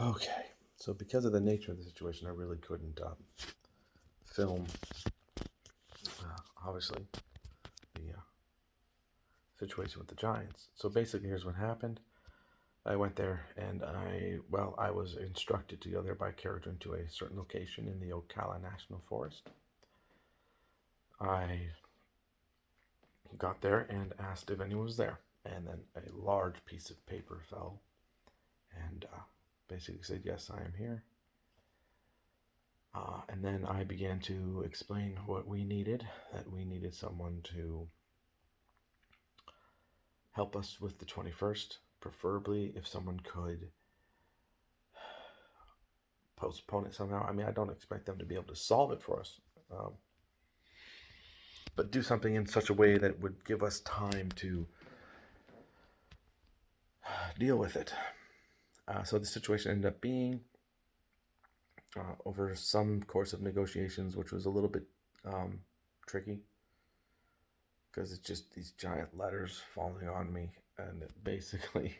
Okay, so because of the nature of the situation, I really couldn't film, obviously, the situation with the Giants. So basically, here's what happened. I went there and I was instructed to go there by carriage to a certain location in the Ocala National Forest. I got there and asked if anyone was there, and then a large piece of paper fell and basically said, "Yes, I am here." And then I began to explain what we needed, that we needed someone to help us with the 21st, preferably if someone could postpone it somehow. I mean, I don't expect them to be able to solve it for us, but do something in such a way that would give us time to deal with it. So the situation ended up being over some course of negotiations, which was a little bit tricky because it's just these giant letters falling on me, and it basically,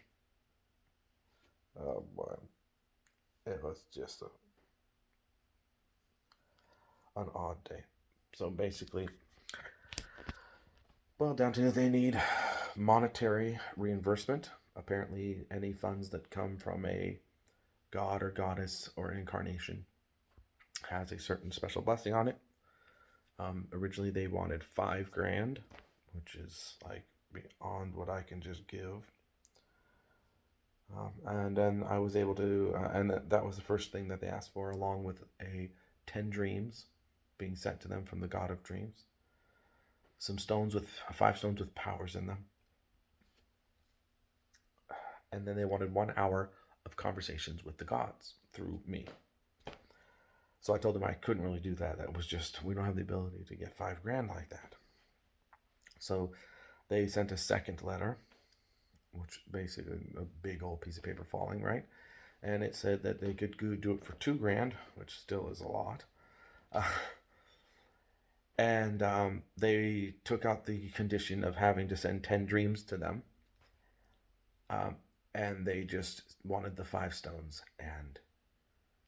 boy, it was just an odd day. So basically, well, down to they need monetary reimbursement. Apparently, any funds that come from a god or goddess or incarnation has a certain special blessing on it. Originally, they wanted $5,000, which is like beyond what I can just give. And then I was able to, and that was the first thing that they asked for, along with 10 dreams being sent to them from the God of Dreams. Some stones with 5 stones with powers in them. And then they wanted 1 hour of conversations with the gods through me. So I told them I couldn't really do that. That was just, we don't have the ability to get $5,000 like that. So they sent a second letter, which basically a big old piece of paper falling, right? And it said that they could do it for $2,000, which still is a lot. And they took out the condition of having to send 10 dreams to them. And they just wanted the 5 stones. And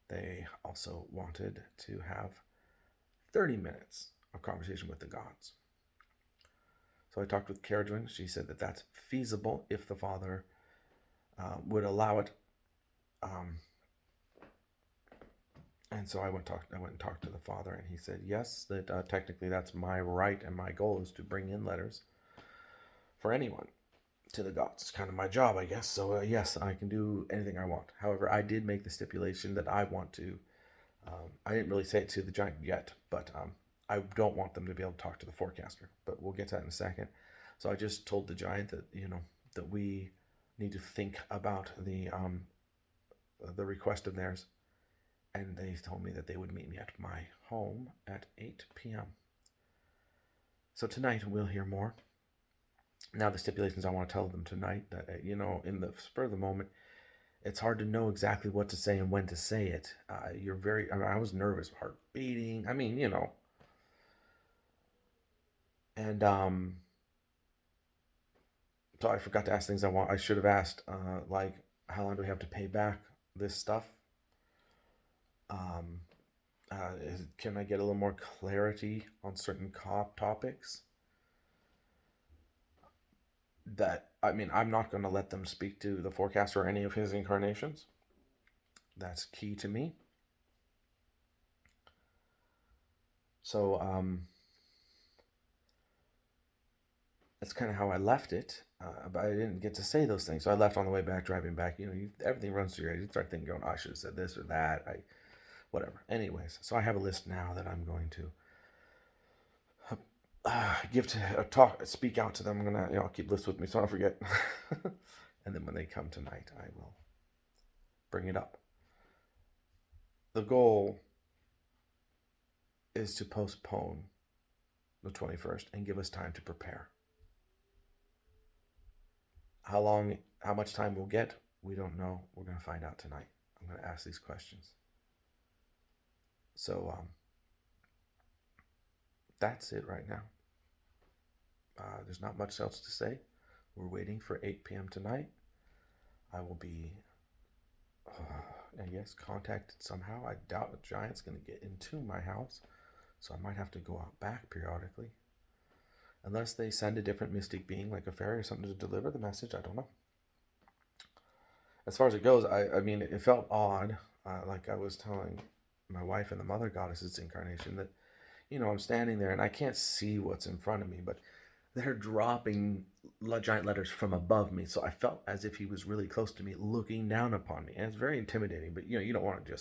they also wanted to have 30 minutes of conversation with the gods. So I talked with Caradwin. She said that that's feasible if the father would allow it. And so I went and talked to the father, and he said yes, that technically that's my right and my goal is to bring in letters for anyone to the gods. It's kind of my job, I guess. So yes, I can do anything I want. However, I did make the stipulation that I want to. I didn't really say it to the giant yet, but I don't want them to be able to talk to the forecaster. But we'll get to that in a second. So I just told the giant that that we need to think about the request of theirs. And they told me that they would meet me at my home at 8 p.m. So tonight we'll hear more. Now the stipulations I want to tell them tonight that, in the spur of the moment, it's hard to know exactly what to say and when to say it. I was nervous, heart beating. And so I forgot to ask things I should have asked, like how long do we have to pay back this stuff? Can I get a little more clarity on certain topics? I'm not going to let them speak to the forecaster or any of his incarnations. That's key to me. So that's kind of how I left it. But I didn't get to say those things. So I left on the way back, driving back. Everything runs through your head. You start thinking, I should have said this or that. Whatever. Anyways, so I have a list now that I'm going to speak out to them. I'm gonna, I'll keep lists with me so I don't forget. And then when they come tonight, I will bring it up. The goal is to postpone the 21st and give us time to prepare. How much time we'll get, we don't know. We're going to find out tonight. I'm going to ask these questions. So that's it right now. There's not much else to say. We're waiting for 8 p.m. tonight. I will be I guess, contacted somehow. I doubt a giant's going to get into my house, so I might have to go out back periodically. Unless they send a different mystic being, like a fairy or something, to deliver the message. I don't know. As far as it goes, I mean, it felt odd. Like I was telling my wife and the mother goddess's incarnation that, I'm standing there and I can't see what's in front of me, but they're dropping giant letters from above me. So I felt as if he was really close to me, looking down upon me. And it's very intimidating, but you don't want to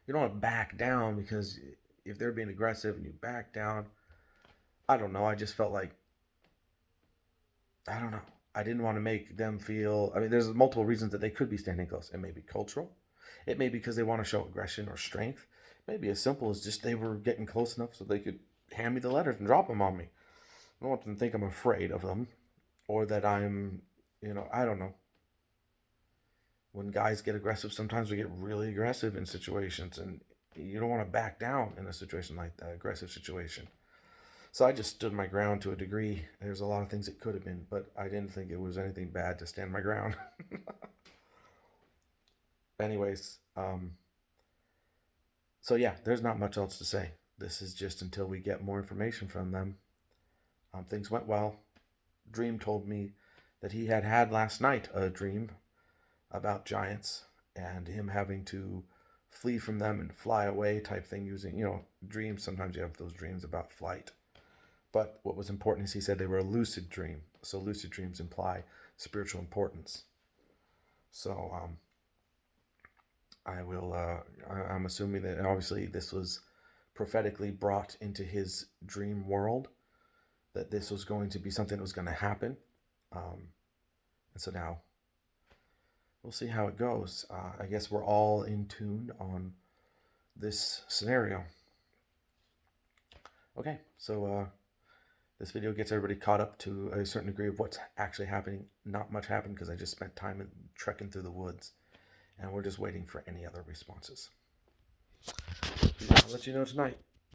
you don't want to back down, because if they're being aggressive and you back down, I don't know. I just felt like, I don't know. I didn't want to make them feel. I mean, there's multiple reasons that they could be standing close. It may be cultural. It may be because they want to show aggression or strength. It may be as simple as just they were getting close enough so they could hand me the letters and drop them on me. I don't want them to think I'm afraid of them, or that I'm, I don't know. When guys get aggressive, sometimes we get really aggressive in situations, and you don't want to back down in a situation like that, aggressive situation. So I just stood my ground to a degree. There's a lot of things it could have been, but I didn't think it was anything bad to stand my ground. Anyways, so yeah, there's not much else to say. This is just until we get more information from them. Things went well. Dream told me that he had last night a dream about giants and him having to flee from them and fly away type thing, using, dreams. Sometimes you have those dreams about flight. But what was important is he said they were a lucid dream. So lucid dreams imply spiritual importance. So I'm assuming that obviously this was prophetically brought into his dream world, that this was going to be something that was going to happen. And so now we'll see how it goes. I guess we're all in tune on this scenario. Okay, so this video gets everybody caught up to a certain degree of what's actually happening. Not much happened because I just spent time trekking through the woods, and we're just waiting for any other responses. I'll let you know tonight.